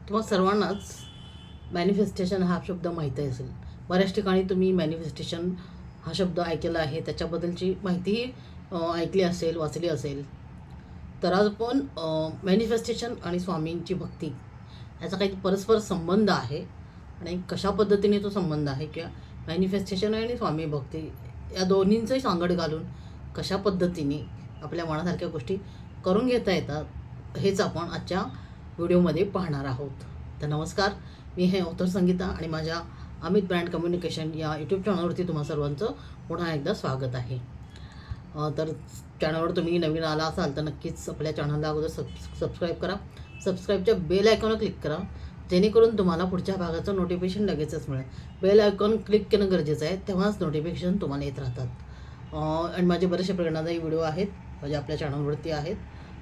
तुम्हा सर्वांनाच मॅनिफेस्टेशन हा शब्द माहीत असेल. बऱ्याच ठिकाणी तुम्ही मॅनिफेस्टेशन हा शब्द ऐकलेला आहे, त्याच्याबद्दलची माहितीही ऐकली असेल, वाचली असेल. तर आज पण मॅनिफेस्टेशन आणि स्वामींची भक्ती याचा काही परस्पर संबंध आहे आणि कशा पद्धतीने तो संबंध आहे किंवा मॅनिफेस्टेशन आणि स्वामी भक्ती या दोन्हींचंही सांगड घालून कशा पद्धतीने आपल्या मनासारख्या गोष्टी करून घेता येतात हेच आपण आजच्या व्हिडिओमध्ये पाहणार आहोत. तर नमस्कार, मी हे अवतर संगीता आणि माझ्या अमित ब्रँड कम्युनिकेशन या यूट्यूब चॅनलवरती तुम्हा सर्वांचं पुन्हा एकदा स्वागत आहे. तर चॅनलवर तुम्ही नवीन आला असाल तर नक्कीच आपल्या चॅनलला अगोदर सबस्क्राईब करा. सबस्क्राईबच्या बेल आयकॉनवर क्लिक करा, जेणेकरून तुम्हाला पुढच्या भागाचं नोटिफिकेशन लगेचच मिळेल. बेल आयकॉन क्लिक करणं गरजेचं आहे, तेव्हाच नोटिफिकेशन तुम्हाला येत राहतात. आणि माझे बरेचसे प्रेरणादायी व्हिडिओ आहेत म्हणजे आपल्या चॅनलवरती आहेत.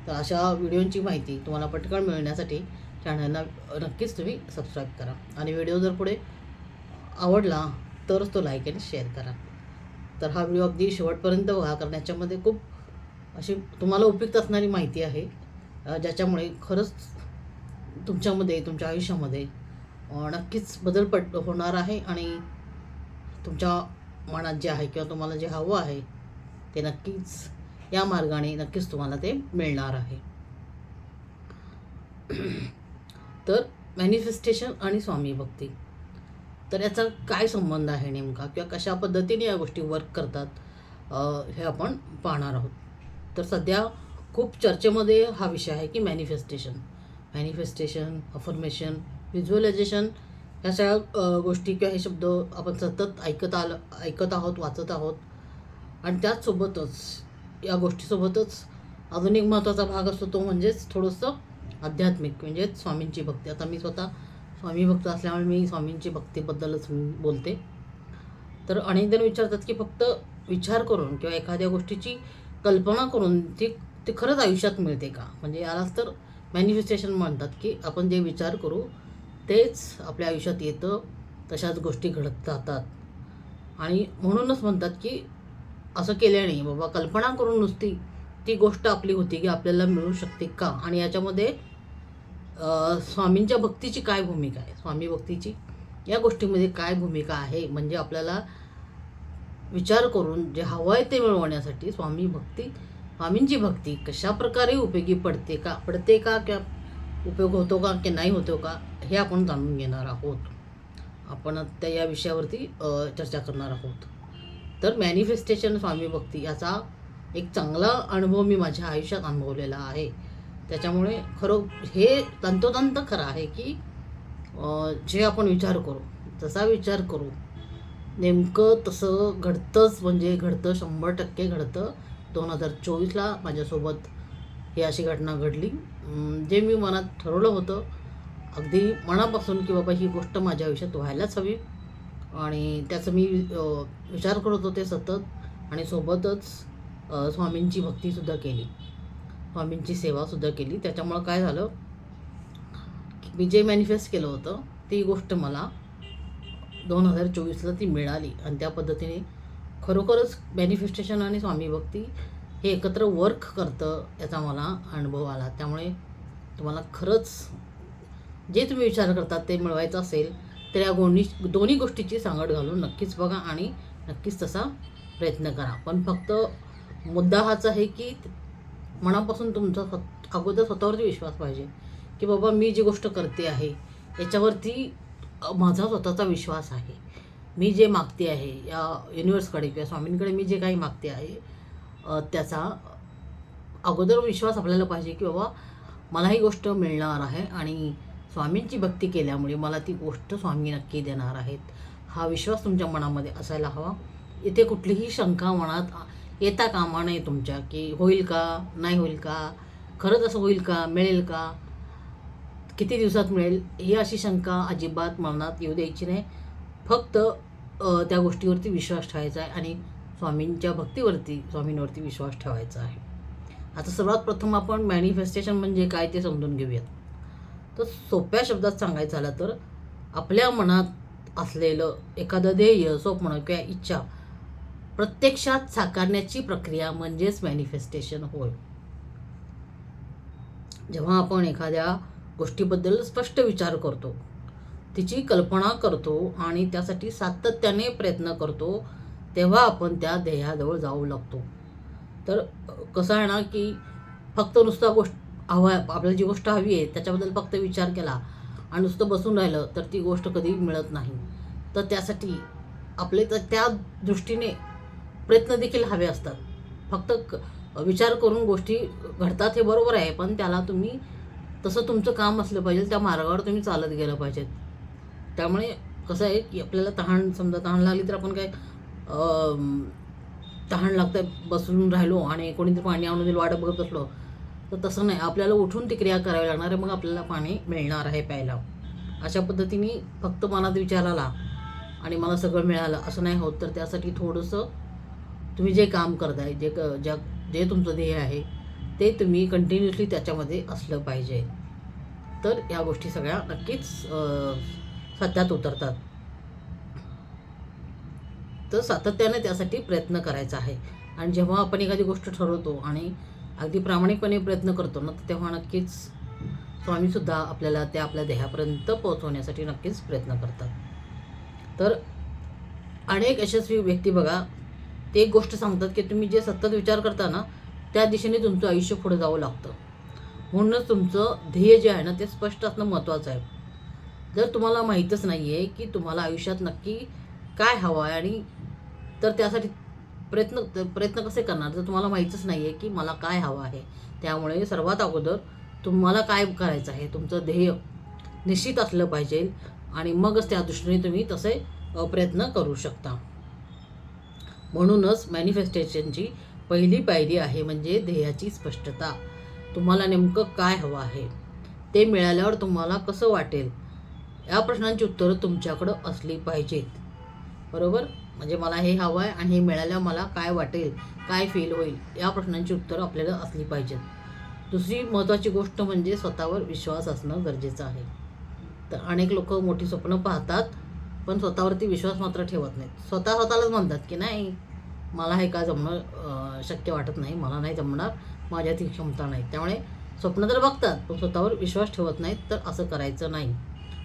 तर अशा व्हिडिओंची माहिती तुम्हाला पटकन मिळण्यासाठी चॅनलला नक्कीच तुम्ही सबस्क्राईब करा आणि व्हिडिओ जर पुढे आवडला तरच तो लाईक आणि शेअर करा. तर हा व्हिडिओ अगदी शेवटपर्यंत बघा, कारण याच्यामध्ये खूप अशी तुम्हाला उपयुक्त असणारी माहिती आहे, ज्याच्यामुळे खरंच तुमच्यामध्ये, तुमच्या आयुष्यामध्ये नक्कीच बदल होणार आहे आणि तुमच्या मनात जे आहे किंवा तुम्हाला जे हवं आहे ते नक्कीच या मार्गाने नक्कीच तुम्हाला ते मिळणार आहे. तर मॅनिफेस्टेशन आणि स्वामी भक्ती, तर याचा काय संबंध आहे नेमका किंवा कशा पद्धतीने या गोष्टी वर्क करतात हे आपण पाहणार आहोत. तर सध्या खूप चर्चेमध्ये हा विषय आहे की मॅनिफेस्टेशन, अफर्मेशन, व्हिज्युअलायझेशन ह्या सगळ्या गोष्टी किंवा हे शब्द आपण सतत ऐकत आहोत, वाचत आहोत. आणि त्याचसोबतच या गोष्टीसोबतच अजून एक महत्त्वाचा भाग असतो तो म्हणजेच थोडंसं आध्यात्मिक, म्हणजेच स्वामींची भक्ती. आता मी स्वतः स्वामी भक्त असल्यामुळे मी स्वामींची भक्तीबद्दलच बोलते. तर अनेक जण विचारतात की फक्त विचार करून किंवा एखाद्या गोष्टीची कल्पना करून ती खरंच आयुष्यात मिळते का? म्हणजे यालाच तर मॅनिफेस्टेशन म्हणतात की आपण जे विचार करू तेच आपल्या आयुष्यात येतं, तशाच गोष्टी घडत जातात. आणि म्हणूनच म्हणतात की असं केल्याने बाबा कल्पना करून नुसती ती गोष्ट आपली होती की आपल्याला मिळू शकते का? आणि याच्यामध्ये स्वामींच्या भक्तीची काय भूमिका आहे, स्वामी भक्तीची या गोष्टीमध्ये काय भूमिका आहे, म्हणजे आपल्याला विचार करून जे हवं आहे ते मिळवण्यासाठी स्वामींची भक्ती कशा प्रकारे उपयोगी पडते का किंवा उपयोग होतो का की नाही होतो का, हे आपण जाणून घेणार आहोत. आपण त्या या विषयावरती चर्चा करणार आहोत. तर मॅनिफेस्टेशन, स्वामी भक्ती याचा एक चांगला अनुभव मी माझ्या आयुष्यात अनुभवलेला आहे. त्याच्यामुळे खरं हे तंतोतंत खरं आहे की जे आपण विचार करू, जसा विचार करू नेमकं तसं घडतंच, म्हणजे घडतं, 100% घडतं. 2024ला माझ्यासोबत ही अशी घटना घडली. जे मी मनात ठरवलं होतं अगदी मनापासून की बाबा ही गोष्ट माझ्या आयुष्यात व्हायलाच हवी आणि त्याचं मी विचार करत होते सतत. आणि सोबतच स्वामींची भक्तीसुद्धा केली, स्वामींची सेवासुद्धा केली. त्याच्यामुळं काय झालं की मी जे मॅनिफेस्ट केलं होतं ती गोष्ट मला 2024ला ती मिळाली. आणि त्या पद्धतीने खरोखरच मॅनिफेस्टेशन आणि स्वामी भक्ती हे एकत्र वर्क करतं याचा मला अनुभव आला. त्यामुळे तुम्हाला खरंच जे तुम्ही विचार करतात ते मिळवायचं असेल तर या दोन्ही गोष्टीची सांगड घालून नक्कीच बघा आणि नक्कीच तसा प्रयत्न करा. पण फक्त मुद्दा हाच आहे की मनापासून तुमचा अगोदर स्वतःवरती विश्वास पाहिजे की बाबा मी जी गोष्ट करते आहे याच्यावरती माझा स्वतःचा विश्वास आहे. मी जे मागते आहे या युनिवर्सकडे किंवा स्वामींकडे मी जे काही मागते आहे त्याचा अगोदर विश्वास आपल्याला पाहिजे की बाबा मला ही गोष्ट मिळणार आहे आणि स्वामींची भक्ती केल्यामुळे मला ती गोष्ट स्वामी नक्की देणार आहेत. हा विश्वास तुमच्या मनामध्ये असायला हवा. इथे कुठलीही शंका मनात येता कामा नये तुमच्या की होईल का, नाही होईल का, खरंच असं होईल का, मिळेल का, किती दिवसात मिळेल, ही अशी शंका अजिबात मनात येऊ द्यायची नाही. फक्त त्या गोष्टीवरती विश्वास ठेवायचा आहे आणि स्वामींवरती विश्वास ठेवायचा आहे. आता सर्वात प्रथम आपण मॅनिफेस्टेशन म्हणजे काय ते समजून घेऊयात. तर सोप्या शब्दात सांगायचं झालं तर आपल्या मनात असलेलं एखादं ध्येय, स्वप्न किंवा इच्छा प्रत्यक्षात साकारण्याची प्रक्रिया म्हणजेच मॅनिफेस्टेशन होय. जेव्हा आपण एखाद्या गोष्टीबद्दल स्पष्ट विचार करतो, तिची कल्पना करतो आणि त्यासाठी सातत्याने प्रयत्न करतो, तेव्हा आपण त्या ध्येयाजवळ जाऊ लागतो. तर कसं आहे ना, की फक्त नुसता आपल्याला जी गोष्ट हवी आहे त्याच्याबद्दल फक्त विचार केला आणि नुसतं बसून राहिलं तर ती गोष्ट कधी मिळत नाही. तर त्यासाठी आपले तर त्या दृष्टीने प्रयत्न देखील हवे असतात. फक्त विचार करून गोष्टी घडतात हे बरोबर आहे, पण त्याला तुम्ही तसं तुमचं काम असलं पाहिजे, त्या मार्गावर तुम्ही चालत गेलं पाहिजेत. त्यामुळे कसं आहे, की आपल्याला समजा तहान लागली तर आपण काय तहान लागतं बसून राहिलो आणि कोणीतरी पाणी आणून दिलं वाट बघत बसलो, तर तसं नाही. आपल्याला उठून ती क्रिया करावी लागणार आहे, मग आपल्याला पाणी मिळणार आहे प्यायला. अशा पद्धतीने फक्त मनात विचार आला आणि मला सगळं मिळालं असं नाही होत. तर त्यासाठी थोडंसं तुम्ही जे काम करताय, जे तुमचं ध्येय आहे ते तुम्ही कंटिन्युअसली त्याच्यामध्ये असलं पाहिजे. तर या गोष्टी सगळ्या नक्कीच सत्यात उतरतात. तर सातत्याने त्यासाठी प्रयत्न करायचा आहे. आणि जेव्हा आपण एखादी गोष्ट ठरवतो आणि अगदी प्रामाणिकपणे प्रयत्न करतो ना, तेव्हा नक्कीच स्वामीसुद्धा आपल्याला त्या आपल्या ध्येयापर्यंत पोहोचवण्यासाठी नक्कीच प्रयत्न करतात. तर अनेक यशस्वी व्यक्ती बघा, ते एक गोष्ट सांगतात की तुम्ही जे सतत विचार करता ना, त्या दिशेने तुमचं आयुष्य पुढे जावं लागतं. म्हणूनच तुमचं ध्येय जे आहे ना, ते स्पष्ट असणं महत्त्वाचं आहे. जर तुम्हाला माहीतच नाही आहे की तुम्हाला आयुष्यात नक्की काय हवं आहे, आणि तर त्यासाठी प्रयत्न कसे करणार जर तुम्हाला माहीतच नाही आहे की मला काय हवं आहे. त्यामुळे सर्वात अगोदर तुम्हाला काय करायचं आहे, तुमचं ध्येय निश्चित असलं पाहिजे आणि मगच त्या दृष्टीने तुम्ही तसे प्रयत्न करू शकता. म्हणूनच मॅनिफेस्टेशनची पहिली पायरी आहे म्हणजे ध्येयाची स्पष्टता. तुम्हाला नेमकं काय हवं आहे, ते मिळाल्यावर तुम्हाला कसं वाटेल, या प्रश्नांची उत्तरं तुमच्याकडं असली पाहिजेत. बरोबर? म्हणजे मला हे हवं आहे आणि हे मिळाल्यावर मला काय वाटेल, काय फील होईल, या प्रश्नांची उत्तरं आपल्याला असली पाहिजेत. दुसरी महत्त्वाची गोष्ट म्हणजे स्वतःवर विश्वास असणं गरजेचं आहे. तर अनेक लोक मोठी स्वप्न पाहतात पण स्वतःवरती विश्वास मात्र ठेवत नाहीत. स्वतःलाच म्हणतात की नाही, मला हे काय जमणं शक्य वाटत नाही, मला नाही जमणार, माझ्यात ही क्षमता नाही. त्यामुळे स्वप्न तर बघतात पण स्वतःवर विश्वास ठेवत नाहीत. तर असं करायचं नाही.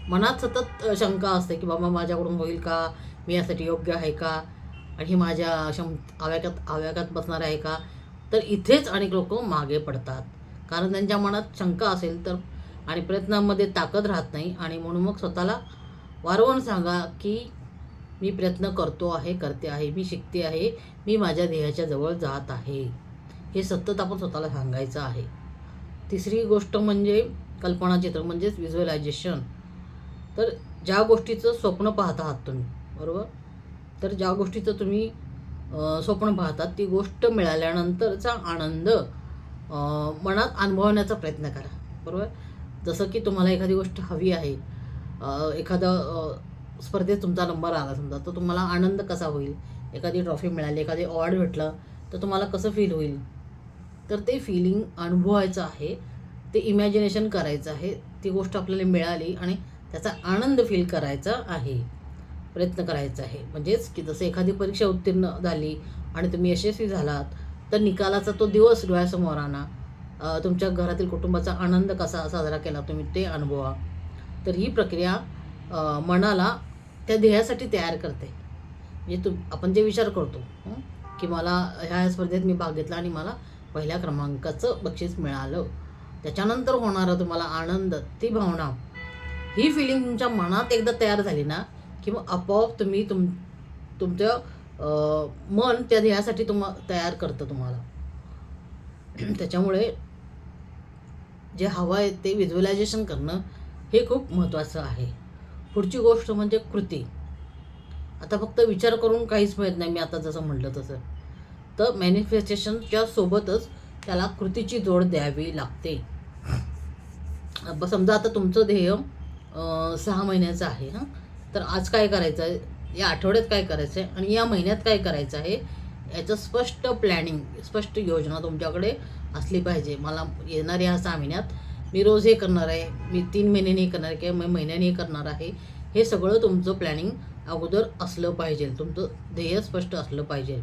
मनात सतत शंका असते की बाबा माझ्याकडून होईल का, मी यासाठी योग्य आहे का, आणि हे माझ्या आव्याकात बसणार आहे का. तर इथेच अनेक लोक मागे पडतात, कारण त्यांच्या मनात शंका असेल तर आणि प्रयत्नांमध्ये ताकद राहत नाही. आणि म्हणून मग स्वतःला वारंवार सांगा की मी प्रयत्न करते आहे, मी शिकते आहे, मी माझ्या ध्येयाच्या जवळ जात आहे. हे सतत आपण स्वतःला सांगायचं आहे. तिसरी गोष्ट म्हणजे कल्पनाचित्र म्हणजेच व्हिज्युअलायझेशन. तर ज्या गोष्टीचं स्वप्न पाहत आहात तुम्ही, बरोबर, तर ज्या गोष्टीचं तुम्ही स्वप्न पाहतात ती गोष्ट मिळाल्यानंतरचा आनंद मनात अनुभवण्याचा प्रयत्न करा. बरोबर? जसं की तुम्हाला एखादी गोष्ट हवी आहे, एखादा स्पर्धेत तुमचा नंबर आला समजा, तर तुम्हाला आनंद कसा होईल, एखादी ट्रॉफी मिळाली, एखादी अवॉर्ड भेटलं तर तुम्हाला कसं फील होईल. तर ते फिलिंग अनुभवायचं आहे, ते इमॅजिनेशन करायचं आहे. ती गोष्ट आपल्याला मिळाली आणि त्याचा आनंद फील करायचा आहे, प्रयत्न करायचा आहे. म्हणजेच की जसं एखादी परीक्षा उत्तीर्ण झाली आणि तुम्ही यशस्वी झालात, तर निकालाचा तो दिवस डोळ्यासमोर आणा. तुमच्या घरातील कुटुंबाचा आनंद कसा साजरा केला तुम्ही ते अनुभवा. तर ही प्रक्रिया मनाला त्या ध्येयासाठी तयार करते. म्हणजे आपण जे विचार करतो की मला ह्या स्पर्धेत मी भाग घेतला आणि मला पहिल्या क्रमांकाचं बक्षीस मिळालं, त्याच्यानंतर होणारा तुम्हाला आनंद, ती भावना, ही फिलिंग तुमच्या मनात एकदा तयार झाली ना की मग आपोआप तुम्ही तुमचं मन त्या ध्येयासाठी तयार करतं तुम्हाला. त्याच्यामुळे जे हवं आहे ते व्हिज्युअलायझेशन करणं हे खूप महत्त्वाचं आहे. पुढची गोष्ट म्हणजे कृती. आता फक्त विचार करून काहीच मिळत नाही, मी आता जसं म्हटलं तसं. तर मॅनिफेस्टेशनच्या सोबतच त्याला कृतीची जोड द्यावी लागते. समजा आता तुमचं ध्येय 6 महिन्याचं आहे हां, तर आज काय करायचं आहे, या आठवड्यात काय करायचं आहे आणि या महिन्यात काय करायचं आहे, याचं स्पष्ट प्लॅनिंग, स्पष्ट योजना तुमच्याकडे असली पाहिजे. मला येणाऱ्या 6 महिन्यात मी रोज हे करणार आहे, मी 3 महिन्यांनी हे करणार आहे किंवा मी महिन्याने हे करणार आहे. हे सगळं तुमचं प्लॅनिंग अगोदर असलं पाहिजे, तुमचं ध्येय स्पष्ट असलं पाहिजे.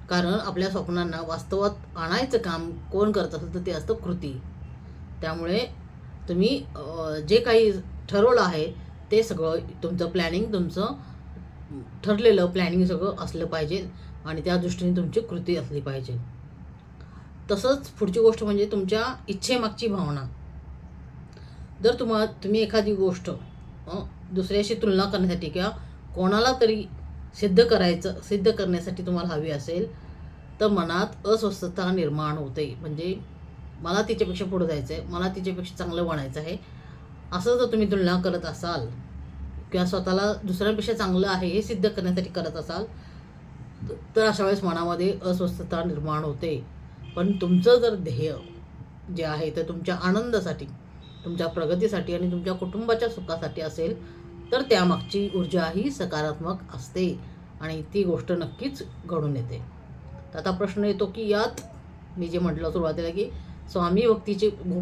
कारण आपल्या स्वप्नांना वास्तवात आणायचं काम कोण करत असेल तर ते असतं कृती. त्यामुळे तुम्ही जे काही ठरवलं आहे ते सगळं तुमचं प्लॅनिंग, तुमचं ठरलेलं प्लॅनिंग सगळं असलं पाहिजे आणि त्या दृष्टीने तुमची कृती असली पाहिजे. तसंच पुढची गोष्ट म्हणजे तुमच्या इच्छेमागची भावना. जर तुम्ही एखादी गोष्ट दुसऱ्याशी तुलना करण्यासाठी किंवा कोणाला तरी सिद्ध करण्यासाठी तुम्हाला हवी असेल तर मनात अस्वस्थता निर्माण होते. म्हणजे मला तिच्यापेक्षा पुढं जायचं आहे, मला तिच्यापेक्षा चांगलं बनायचं आहे, असं जर तुम्ही तुलना करत असाल किंवा स्वतःला दुसऱ्यांपेक्षा चांगलं आहे हे सिद्ध करण्यासाठी करत असाल तर अशा वेळेस मनामध्ये अस्वस्थता निर्माण होते. पण तुमचं जर ध्येय जे आहे ते तुमच्या आनंदासाठी, तुमच्या प्रगतीसाठी आणि तुमच्या कुटुंबाच्या सुखासाठी असेल तर त्यामागची ऊर्जा ही सकारात्मक असते आणि ती गोष्ट नक्कीच घडून येते. तर आता प्रश्न येतो की यात मी जे म्हटलं सुरुवातीला की स्वामी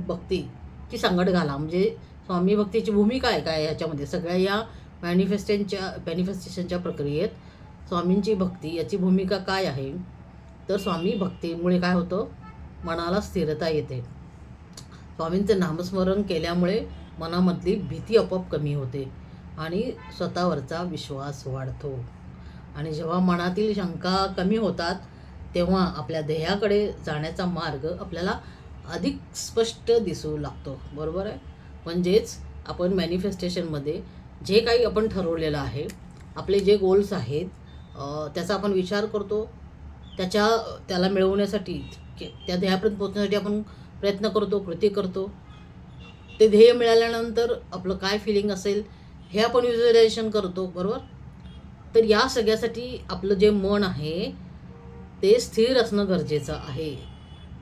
भक्तीची सांगड घाला. म्हणजे स्वामी भक्तीची भूमिका आहे काय ह्याच्यामध्ये, सगळ्या या मॅनिफेस्टेशनच्या प्रक्रियेत स्वामींची भक्ती याची भूमिका काय आहे. तर स्वामी भक्तीमुळे काय होतं, मनाला स्थिरता येते. स्वामींचं नामस्मरण केल्यामुळे मनामधली भीती आपोआप कमी होते आणि स्वतःवरचा विश्वास वाढतो. आणि जेव्हा मनातील शंका कमी होतात तेव्हा आपल्या ध्येयाकडे जाण्याचा मार्ग आपल्याला अधिक स्पष्ट दिसू लागतो. बरोबर आहे. म्हणजेच आपण मॅनिफेस्टेशनमध्ये जे काही आपण ठरवलेलं आहे, आपले जे गोल्स आहेत त्याचा आपण विचार करतो, त्याला मिळवण्यासाठी, त्या ध्येयापर्यंत पोहोचण्यासाठी आपण प्रयत्न करतो, कृती करतो. ते ध्येय मिळाल्यानंतर आपलं काय फिलिंग असेल हे आपण व्हिज्युअलायझेशन करतो. बरोबर. तर या सगळ्यासाठी आपलं जे मन आहे ते स्थिर असणं गरजेचं आहे.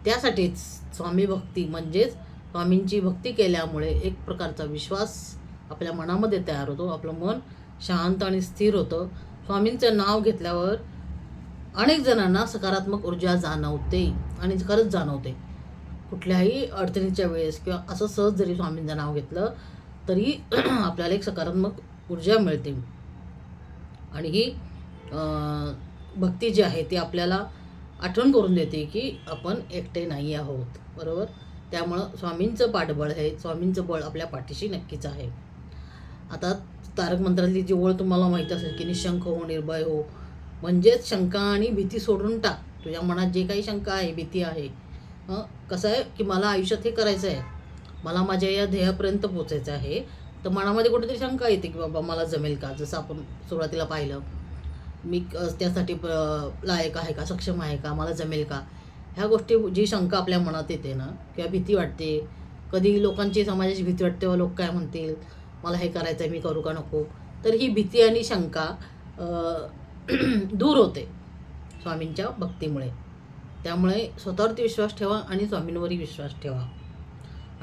त्यासाठीच स्वामी भक्ती म्हणजेच स्वामींची भक्ती केल्यामुळे एक प्रकारचा विश्वास आपल्या मनामध्ये तयार होतो. आपलं मन शांत आणि स्थिर होतं. स्वामींचं नाव घेतल्यावर अनेक जणांना सकारात्मक ऊर्जा जाणवते आणि खरंच जाणवते. कुठल्याही अडचणीच्या वेळेस किंवा असं सहज जरी स्वामींचं नाव घेतलं तरी आपल्याला एक सकारात्मक ऊर्जा मिळते. आणि ही भक्ती जी आहे ती आपल्याला आठवण करून देते की आपण एकटे नाही आहोत. बरोबर. त्यामुळं स्वामींचं पाठबळ आहे, स्वामींचं बळ आपल्या पाठीशी नक्कीच आहे. आता तारक मंत्रातली जी ओळ तुम्हाला माहीत असेल की निशंक हो, निर्भय हो. म्हणजेच शंका आणि भीती सोडून टाक. तुझ्या मनात जे काही शंका आहे, भीती आहे, कसं आहे की मला आयुष्यात हे करायचं आहे, मला माझ्या या ध्येयापर्यंत पोचायचं आहे, तर मनामध्ये कुठेतरी शंका येते की बाबा मला जमेल का. जसं आपण सुरुवातीला पाहिलं, मी त्यासाठी लायक आहे का, सक्षम आहे का, मला जमेल का. ह्या गोष्टी, जी शंका आपल्या मनात येते ना किंवा भीती वाटते, कधी लोकांची, समाजाची भीती वाटते, लोक काय म्हणतील, मला हे करायचं आहे, मी करू का नको. तर ही भीती आणि शंका दूर होते स्वामींच्या भक्तीमुळे. त्यामुळे स्वतःवरती विश्वास ठेवा आणि स्वामींवरही विश्वास ठेवा.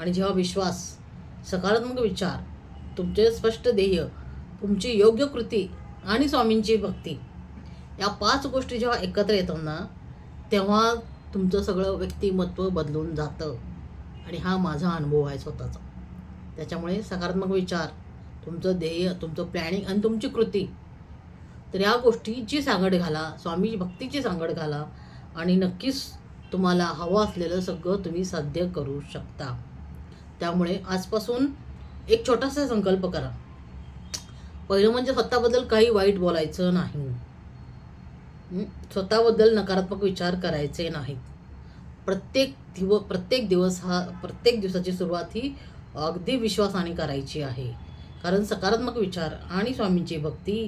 आणि जेव्हा विश्वास, सकारात्मक विचार, तुमचे स्पष्ट ध्येय, तुमची योग्य कृती आणि स्वामींची भक्ती या 5 गोष्टी जेव्हा एकत्र येतात ना तेव्हा तुमचं सगळं व्यक्तिमत्व बदलून जातं. आणि हा माझा अनुभव आहे स्वतःचा. त्याच्यामुळे सकारात्मक विचार, तुमचं ध्येय, तुमचं प्लॅनिंग आणि तुमची कृती, तर या गोष्टीची सांगड घाला, स्वामी भक्तीची सांगड घाला आणि नक्कीच तुम्हाला हवं असलेलं सगळं तुम्ही साध्य करू शकता. त्यामुळे आजपासून एक छोटासा संकल्प करा. पहिलं म्हणजे स्वतःबद्दल काही वाईट बोलायचं नाही. स्वतःबद्दल नकारात्मक विचार करायचे नाहीत. प्रत्येक दिवसाची सुरुवात ही अगदी विश्वासाने करायची आहे. कारण सकारात्मक विचार आणि स्वामींची भक्ती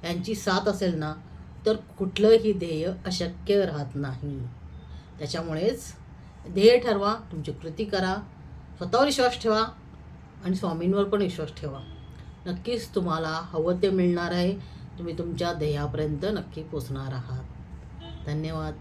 यांची साथ असेल ना तर कुठलंही ध्येय अशक्य राहत नाही. त्याच्यामुळेच ध्येय ठरवा, तुमची कृती करा, स्वतःवर विश्वास ठेवा आणि स्वामींवर पण विश्वास ठेवा. नक्कीच तुम्हाला हवं ते मिळणार आहे. तुम्ही तुमच्या ध्येयापर्यंत नक्की पोचणार आहात. धन्यवाद.